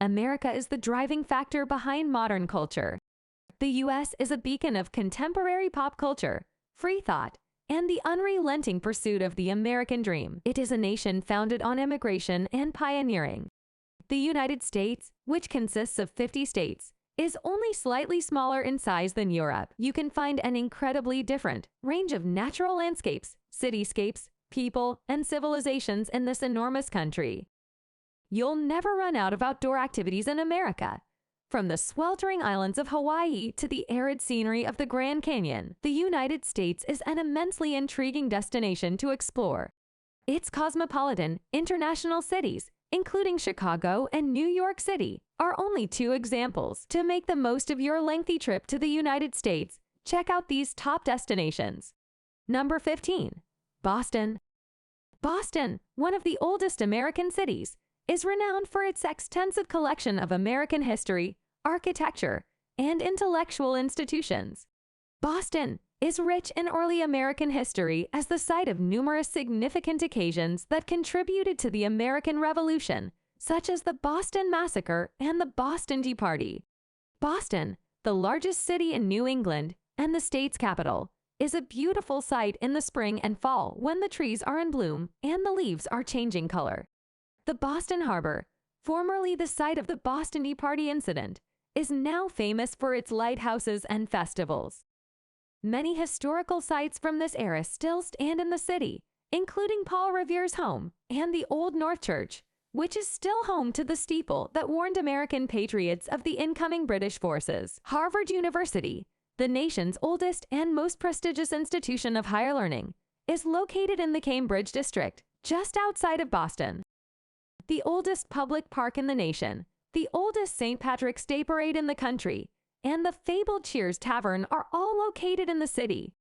America is the driving factor behind modern culture. The U.S. is a beacon of contemporary pop culture, free thought, and the unrelenting pursuit of the American dream. It is a nation founded on immigration and pioneering. The United States, which consists of 50 states, is only slightly smaller in size than Europe. You can find an incredibly different range of natural landscapes, cityscapes, people, and civilizations in this enormous country. You'll never run out of outdoor activities in America. From the sweltering islands of Hawaii to the arid scenery of the Grand Canyon, the United States is an immensely intriguing destination to explore. Its cosmopolitan, international cities, including Chicago and New York City, are only two examples. To make the most of your lengthy trip to the United States, check out these top destinations. Number 15. Boston. Boston, one of the oldest American cities, is renowned for its extensive collection of American history, architecture, and intellectual institutions. Boston is rich in early American history as the site of numerous significant occasions that contributed to the American Revolution, such as the Boston Massacre and the Boston Tea Party. Boston, the largest city in New England and the state's capital, is a beautiful sight in the spring and fall when the trees are in bloom and the leaves are changing color. The Boston Harbor, formerly the site of the Boston Tea Party incident, is now famous for its lighthouses and festivals. Many historical sites from this era still stand in the city, including Paul Revere's home and the Old North Church, which is still home to the steeple that warned American patriots of the incoming British forces. Harvard University, the nation's oldest and most prestigious institution of higher learning, is located in the Cambridge district, just outside of Boston. The oldest public park in the nation, the oldest St. Patrick's Day parade in the country, and the fabled Cheers Tavern are all located in the city.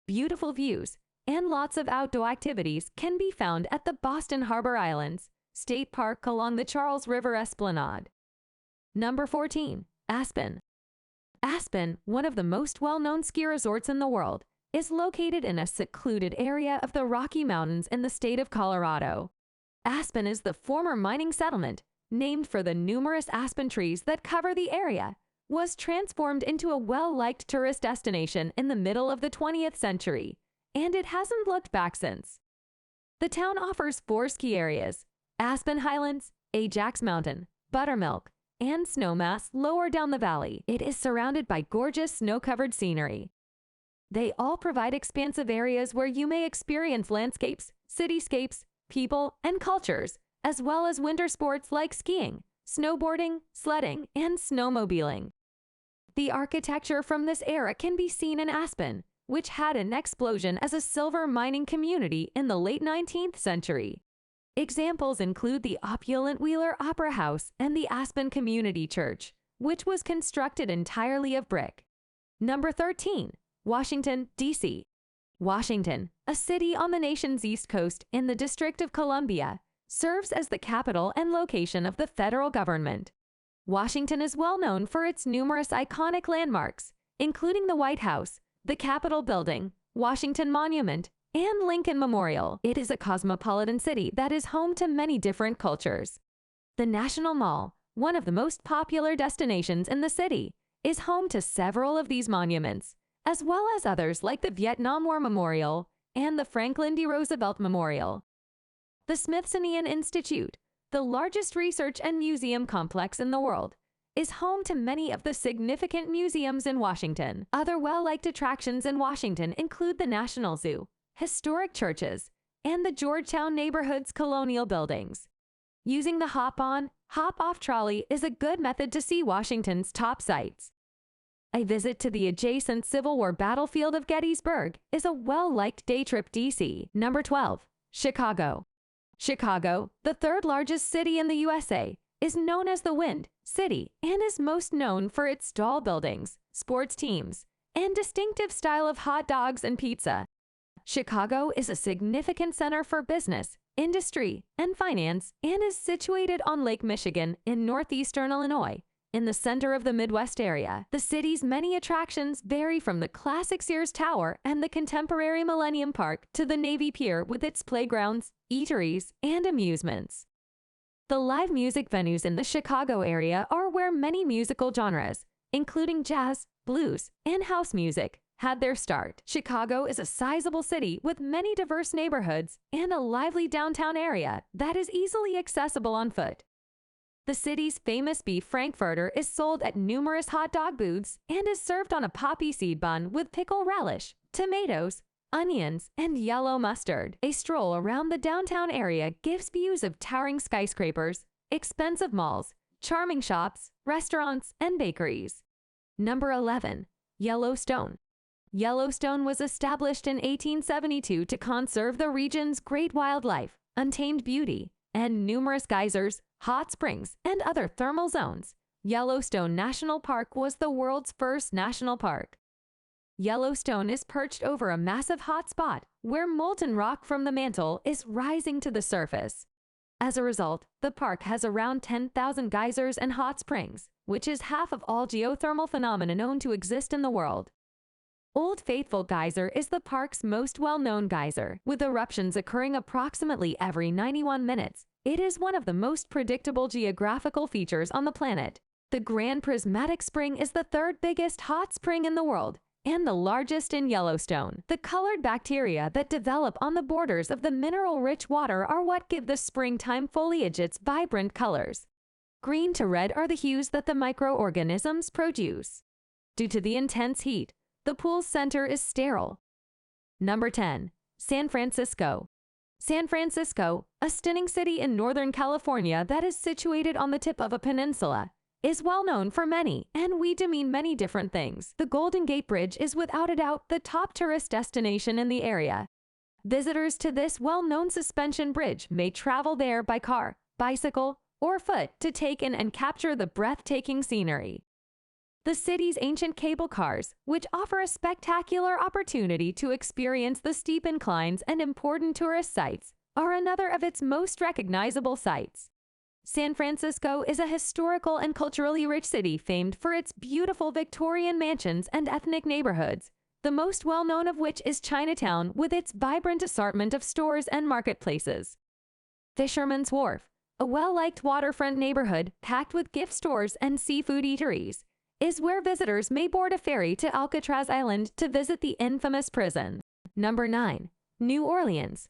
Beautiful views and lots of outdoor activities can be found at the Boston Harbor Islands State Park along the Charles River Esplanade. Number 14. Aspen. Aspen, one of the most well-known ski resorts in the world, is located in a secluded area of the Rocky Mountains in the state of Colorado. Aspen is the former mining settlement, named for the numerous aspen trees that cover the area, was transformed into a well-liked tourist destination in the middle of the 20th century, and it hasn't looked back since. The town offers 4 ski areas: Aspen Highlands, Ajax Mountain, Buttermilk, and Snowmass lower down the valley. It is surrounded by gorgeous snow-covered scenery. They all provide expansive areas where you may experience landscapes, cityscapes, people, and cultures, as well as winter sports like skiing, snowboarding, sledding, and snowmobiling. The architecture from this era can be seen in Aspen, which had an explosion as a silver mining community in the late 19th century. Examples include the opulent Wheeler Opera House and the Aspen Community Church, which was constructed entirely of brick. Number 13. Washington, D.C. Washington, a city on the nation's east coast in the District of Columbia, serves as the capital and location of the federal government. Washington is well known for its numerous iconic landmarks, including the White House, the Capitol Building, Washington Monument, and Lincoln Memorial. It is a cosmopolitan city that is home to many different cultures. The National Mall, one of the most popular destinations in the city, is home to several of these monuments, as well as others like the Vietnam War Memorial and the Franklin D. Roosevelt Memorial. The Smithsonian Institute, the largest research and museum complex in the world, is home to many of the significant museums in Washington. Other well-liked attractions in Washington include the National Zoo, historic churches, and the Georgetown neighborhood's colonial buildings. Using the hop-on, hop-off trolley is a good method to see Washington's top sights. A visit to the adjacent Civil War battlefield of Gettysburg is a well-liked day trip. DC. Number 12. Chicago. Chicago, the third largest city in the USA, is known as the Wind City and is most known for its tall buildings, sports teams, and distinctive style of hot dogs and pizza. Chicago is a significant center for business, industry, and finance, and is situated on Lake Michigan in northeastern Illinois, in the center of the Midwest area. The city's many attractions vary from the classic Sears Tower and the contemporary Millennium Park to the Navy Pier with its playgrounds, eateries, and amusements. The live music venues in the Chicago area are where many musical genres, including jazz, blues, and house music, had their start. Chicago is a sizable city with many diverse neighborhoods and a lively downtown area that is easily accessible on foot. The city's famous beef frankfurter is sold at numerous hot dog booths and is served on a poppy seed bun with pickle relish, tomatoes, onions, and yellow mustard. A stroll around the downtown area gives views of towering skyscrapers, expensive malls, charming shops, restaurants, and bakeries. Number 11. Yellowstone. Yellowstone was established in 1872 to conserve the region's great wildlife, untamed beauty, and numerous geysers, hot springs, and other thermal zones. Yellowstone National Park was the world's first national park. Yellowstone is perched over a massive hot spot where molten rock from the mantle is rising to the surface. As a result, the park has around 10,000 geysers and hot springs, which is half of all geothermal phenomena known to exist in the world. Old Faithful Geyser is the park's most well-known geyser, with eruptions occurring approximately every 91 minutes. It is one of the most predictable geographical features on the planet. The Grand Prismatic Spring is the third biggest hot spring in the world and the largest in Yellowstone. The colored bacteria that develop on the borders of the mineral-rich water are what give the springtime foliage its vibrant colors. Green to red are the hues that the microorganisms produce. Due to the intense heat, the pool's center is sterile. Number 10. San Francisco. San Francisco, a stunning city in Northern California that is situated on the tip of a peninsula, is well known for many, and we do mean many different things. The Golden Gate Bridge is without a doubt the top tourist destination in the area. Visitors to this well-known suspension bridge may travel there by car, bicycle, or foot to take in and capture the breathtaking scenery. The city's ancient cable cars, which offer a spectacular opportunity to experience the steep inclines and important tourist sites, are another of its most recognizable sights. San Francisco is a historical and culturally rich city famed for its beautiful Victorian mansions and ethnic neighborhoods, the most well-known of which is Chinatown with its vibrant assortment of stores and marketplaces. Fisherman's Wharf, a well-liked waterfront neighborhood packed with gift stores and seafood eateries, is where visitors may board a ferry to Alcatraz Island to visit the infamous prison. Number 9. New Orleans.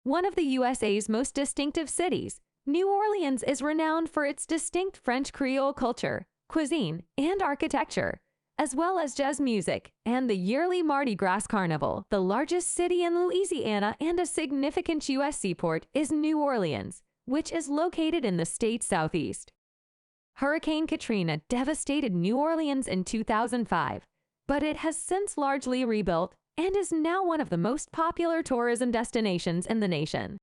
One of the USA's most distinctive cities, New Orleans is renowned for its distinct French Creole culture, cuisine, and architecture, as well as jazz music and the yearly Mardi Gras Carnival. The largest city in Louisiana and a significant U.S. seaport is New Orleans, which is located in the state's southeast. Hurricane Katrina devastated New Orleans in 2005, but it has since largely rebuilt and is now one of the most popular tourism destinations in the nation.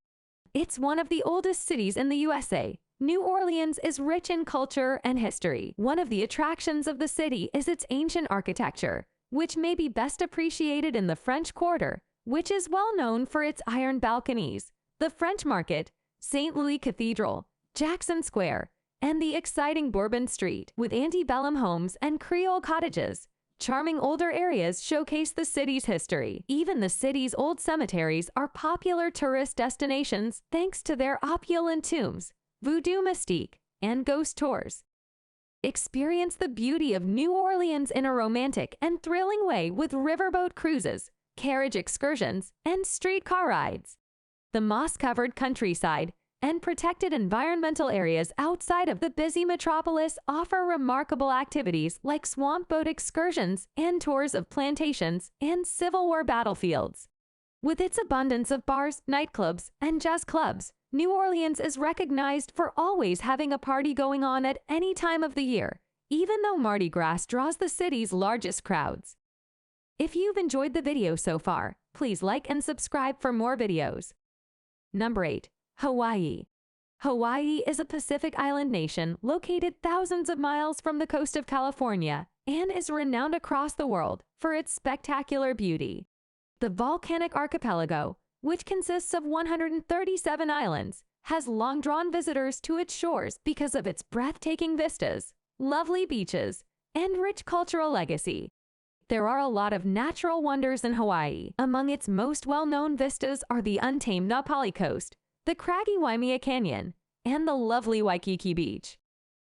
It's one of the oldest cities in the USA. New Orleans is rich in culture and history. One of the attractions of the city is its ancient architecture, which may be best appreciated in the French Quarter, which is well known for its iron balconies, the French Market, St. Louis Cathedral, Jackson Square, and the exciting Bourbon Street, with antebellum homes and Creole cottages. Charming older areas showcase the city's history. Even the city's old cemeteries are popular tourist destinations thanks to their opulent tombs, voodoo mystique, and ghost tours. Experience the beauty of New Orleans in a romantic and thrilling way with riverboat cruises, carriage excursions, and streetcar rides. The moss-covered countryside and protected environmental areas outside of the busy metropolis offer remarkable activities like swamp boat excursions and tours of plantations and Civil War battlefields. With its abundance of bars, nightclubs, and jazz clubs, New Orleans is recognized for always having a party going on at any time of the year, even though Mardi Gras draws the city's largest crowds. If you've enjoyed the video so far, please like and subscribe for more videos. Number 8. Hawaii. Hawaii is a Pacific island nation located thousands of miles from the coast of California and is renowned across the world for its spectacular beauty. The volcanic archipelago, which consists of 137 islands, has long drawn visitors to its shores because of its breathtaking vistas, lovely beaches, and rich cultural legacy. There are a lot of natural wonders in Hawaii. Among its most well-known vistas are the untamed Na Pali Coast, the craggy Waimea Canyon, and the lovely Waikiki Beach.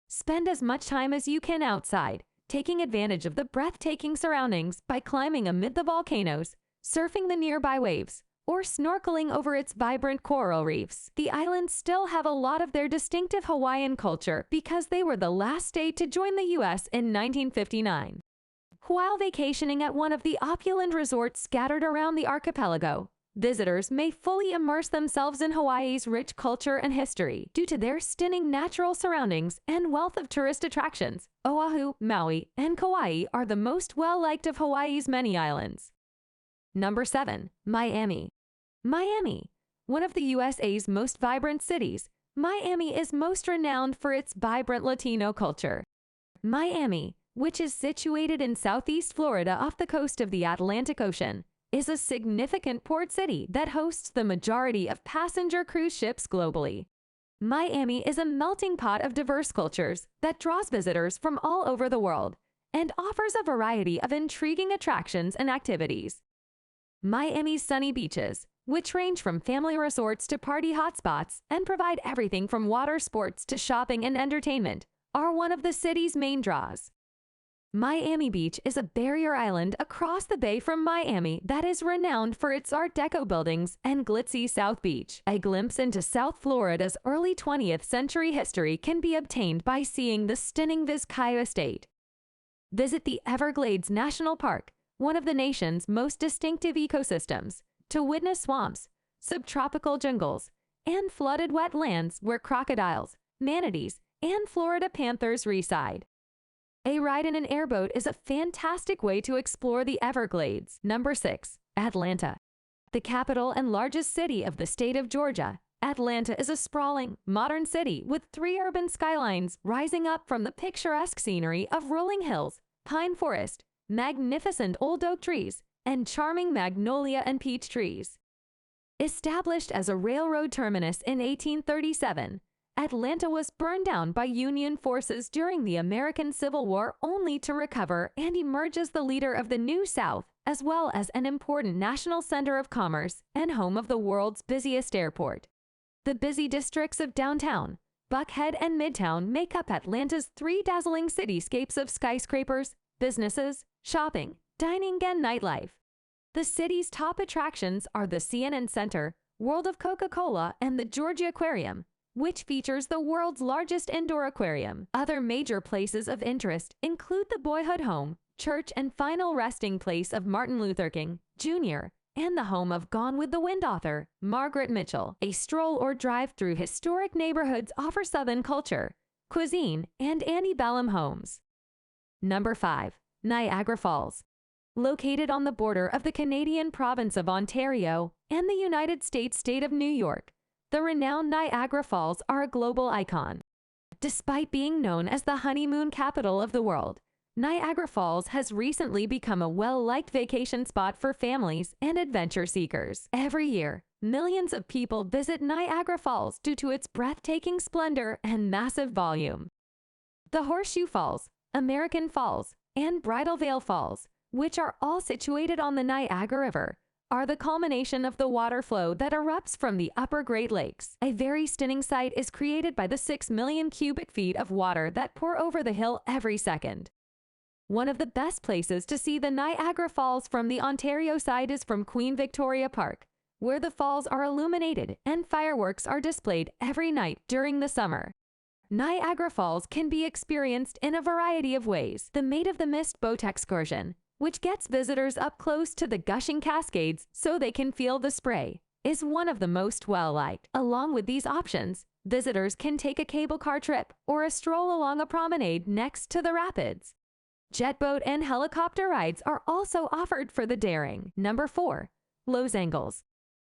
Spend as much time as you can outside, taking advantage of the breathtaking surroundings by climbing amid the volcanoes, surfing the nearby waves, or snorkeling over its vibrant coral reefs. The islands still have a lot of their distinctive Hawaiian culture because they were the last state to join the U.S. in 1959. While vacationing at one of the opulent resorts scattered around the archipelago, visitors may fully immerse themselves in Hawaii's rich culture and history due to their stunning natural surroundings and wealth of tourist attractions. Oahu, Maui, and Kauai are the most well-liked of Hawaii's many islands. Number 7. Miami. Miami. One of the USA's most vibrant cities, Miami is most renowned for its vibrant Latino culture. Miami, which is situated in southeast Florida off the coast of the Atlantic Ocean, is a significant port city that hosts the majority of passenger cruise ships globally. Miami is a melting pot of diverse cultures that draws visitors from all over the world and offers a variety of intriguing attractions and activities. Miami's sunny beaches, which range from family resorts to party hotspots and provide everything from water sports to shopping and entertainment, are one of the city's main draws. Miami Beach is a barrier island across the bay from Miami that is renowned for its Art Deco buildings and glitzy South Beach. A glimpse into South Florida's early 20th century history can be obtained by seeing the stunning Vizcaya Estate. Visit the Everglades National Park, one of the nation's most distinctive ecosystems, to witness swamps, subtropical jungles, and flooded wetlands where crocodiles, manatees, and Florida panthers reside. A ride in an airboat is a fantastic way to explore the Everglades. Number 6. Atlanta. The capital and largest city of the state of Georgia, Atlanta is a sprawling, modern city with 3 urban skylines rising up from the picturesque scenery of rolling hills, pine forest, magnificent old oak trees, and charming magnolia and peach trees. Established as a railroad terminus in 1837, Atlanta was burned down by Union forces during the American Civil War only to recover and emerge as the leader of the New South, as well as an important national center of commerce and home of the world's busiest airport. The busy districts of downtown, Buckhead, and Midtown make up Atlanta's 3 dazzling cityscapes of skyscrapers, businesses, shopping, dining, and nightlife. The city's top attractions are the CNN Center, World of Coca-Cola, and the Georgia Aquarium, which features the world's largest indoor aquarium. Other major places of interest include the boyhood home, church, and final resting place of Martin Luther King, Jr., and the home of Gone with the Wind author, Margaret Mitchell. A stroll or drive through historic neighborhoods offer Southern culture, cuisine, and antebellum homes. Number 5. Niagara Falls. Located on the border of the Canadian province of Ontario and the United States state of New York, the renowned Niagara Falls are a global icon. Despite being known as the honeymoon capital of the world, Niagara Falls has recently become a well-liked vacation spot for families and adventure seekers. Every year, millions of people visit Niagara Falls due to its breathtaking splendor and massive volume. The Horseshoe Falls, American Falls, and Bridal Veil Falls, which are all situated on the Niagara River, are the culmination of the water flow that erupts from the upper Great Lakes. A very stunning sight is created by the 6 million cubic feet of water that pour over the hill every second. One of the best places to see the Niagara Falls from the Ontario side is from Queen Victoria Park, where the falls are illuminated and fireworks are displayed every night during the summer. Niagara Falls can be experienced in a variety of ways. The Maid of the Mist boat excursion, which gets visitors up close to the gushing cascades so they can feel the spray, is one of the most well-liked. Along with these options, visitors can take a cable car trip or a stroll along a promenade next to the rapids. Jet boat and helicopter rides are also offered for the daring. Number 4. Los Angeles.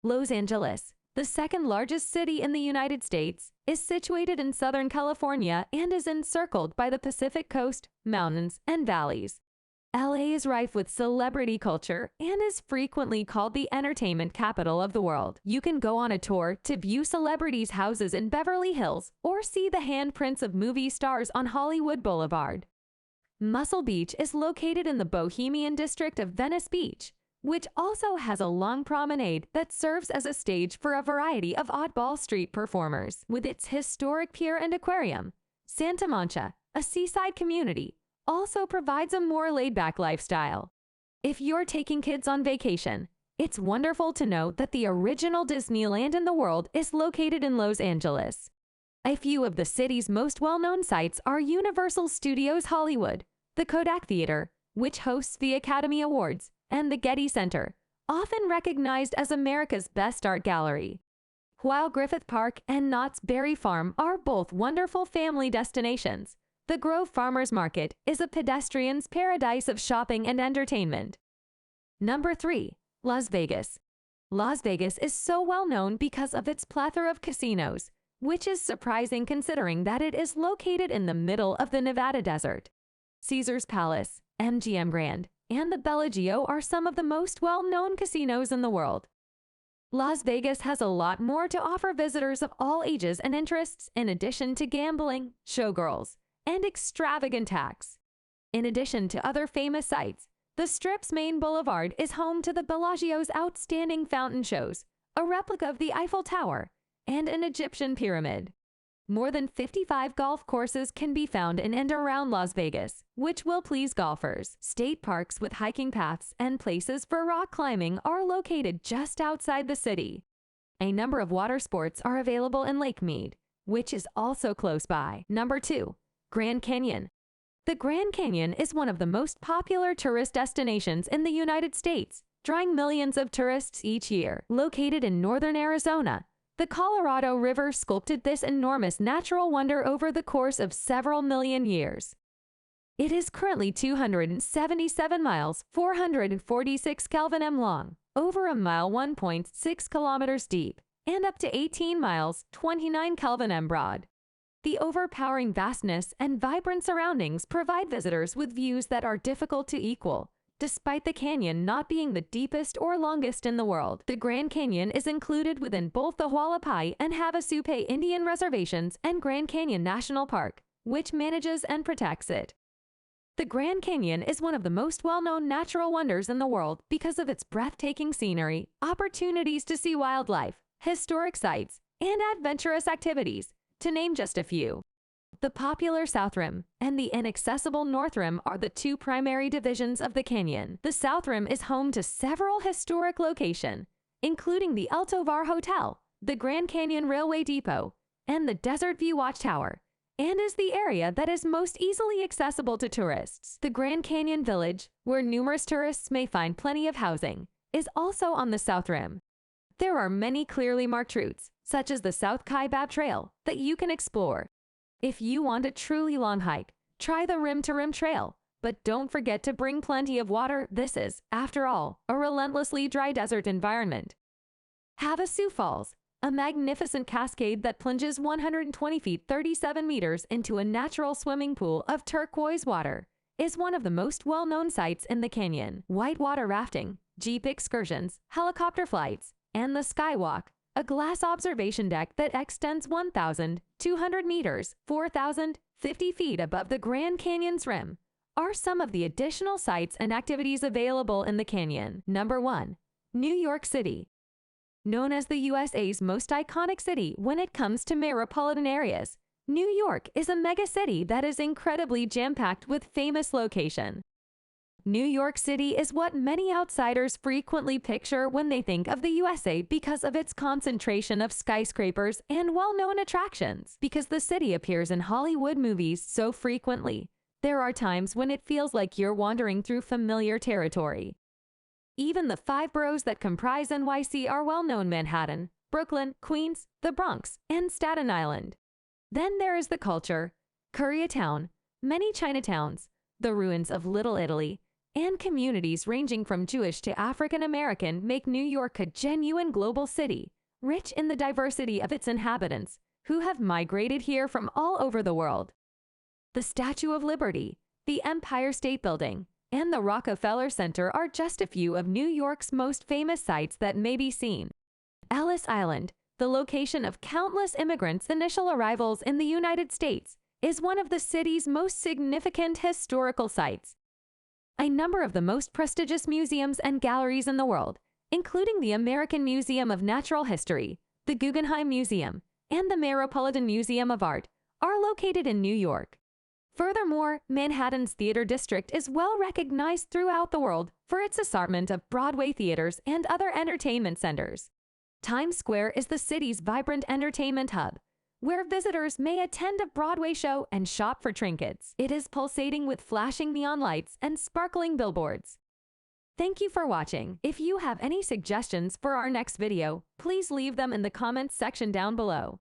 Los Angeles, the second largest city in the United States, is situated in Southern California and is encircled by the Pacific Coast, mountains, and valleys. LA is rife with celebrity culture and is frequently called the entertainment capital of the world. You can go on a tour to view celebrities' houses in Beverly Hills or see the handprints of movie stars on Hollywood Boulevard. Muscle Beach is located in the Bohemian district of Venice Beach, which also has a long promenade that serves as a stage for a variety of oddball street performers. With its historic pier and aquarium, Santa Mancha, a seaside community, also provides a more laid-back lifestyle. If you're taking kids on vacation, it's wonderful to know that the original Disneyland in the world is located in Los Angeles. A few of the city's most well-known sites are Universal Studios Hollywood, the Kodak Theater, which hosts the Academy Awards, and the Getty Center, often recognized as America's best art gallery. While Griffith Park and Knott's Berry Farm are both wonderful family destinations, the Grove Farmers Market is a pedestrian's paradise of shopping and entertainment. Number 3. Las Vegas. Las Vegas is so well known because of its plethora of casinos, which is surprising considering that it is located in the middle of the Nevada desert. Caesars Palace, MGM Grand, and the Bellagio are some of the most well-known casinos in the world. Las Vegas has a lot more to offer visitors of all ages and interests in addition to gambling, showgirls, and extravagant acts. In addition to other famous sites, the Strip's main boulevard is home to the Bellagio's outstanding fountain shows, a replica of the Eiffel Tower, and an Egyptian pyramid. More than 55 golf courses can be found in and around Las Vegas, which will please golfers. State parks with hiking paths and places for rock climbing are located just outside the city. A number of water sports are available in Lake Mead, which is also close by. Number 2. Grand Canyon. The Grand Canyon is one of the most popular tourist destinations in the United States, drawing millions of tourists each year. Located in northern Arizona, the Colorado River sculpted this enormous natural wonder over the course of several million years. It is currently 277 miles, 446 Kelvin m long, over a mile 1.6 kilometers deep, and up to 18 miles, 29 Kelvin m broad. The overpowering vastness and vibrant surroundings provide visitors with views that are difficult to equal, despite the canyon not being the deepest or longest in the world. The Grand Canyon is included within both the Hualapai and Havasupai Indian Reservations and Grand Canyon National Park, which manages and protects it. The Grand Canyon is one of the most well-known natural wonders in the world because of its breathtaking scenery, opportunities to see wildlife, historic sites, and adventurous activities, to name just a few. The popular South Rim and the inaccessible North Rim are the two primary divisions of the canyon. The South Rim is home to several historic locations, including the El Tovar Hotel, the Grand Canyon Railway Depot, and the Desert View Watchtower, and is the area that is most easily accessible to tourists. The Grand Canyon Village, where numerous tourists may find plenty of housing, is also on the South Rim. There are many clearly marked routes, such as the South Kaibab Trail, that you can explore. If you want a truly long hike, try the Rim to Rim Trail, but don't forget to bring plenty of water. This is, after all, a relentlessly dry desert environment. Havasu Falls, a magnificent cascade that plunges 120 feet 37 meters into a natural swimming pool of turquoise water, is one of the most well-known sites in the canyon. Whitewater rafting, jeep excursions, helicopter flights, and the Skywalk, a glass observation deck that extends 1,200 meters, 4,050 feet above the Grand Canyon's rim, are some of the additional sites and activities available in the canyon. Number 1. New York City. Known as the USA's most iconic city when it comes to metropolitan areas, New York is a megacity that is incredibly jam-packed with famous locations. New York City is what many outsiders frequently picture when they think of the USA because of its concentration of skyscrapers and well-known attractions. Because the city appears in Hollywood movies so frequently, there are times when it feels like you're wandering through familiar territory. Even the 5 boroughs that comprise NYC are well-known: Manhattan, Brooklyn, Queens, the Bronx, and Staten Island. Then there is the culture: Koreatown, many Chinatowns, the ruins of Little Italy, and communities ranging from Jewish to African American make New York a genuine global city, rich in the diversity of its inhabitants, who have migrated here from all over the world. The Statue of Liberty, the Empire State Building, and the Rockefeller Center are just a few of New York's most famous sites that may be seen. Ellis Island, the location of countless immigrants' initial arrivals in the United States, is one of the city's most significant historical sites. a number of the most prestigious museums and galleries in the world, including the American Museum of Natural History, the Guggenheim Museum, and the Metropolitan Museum of Art, are located in New York. Furthermore, Manhattan's theater district is well recognized throughout the world for its assortment of Broadway theaters and other entertainment centers. Times Square is the city's vibrant entertainment hub, where visitors may attend a Broadway show and shop for trinkets. It is pulsating with flashing neon lights and sparkling billboards. Thank you for watching. If you have any suggestions for our next video, please leave them in the comments section down below.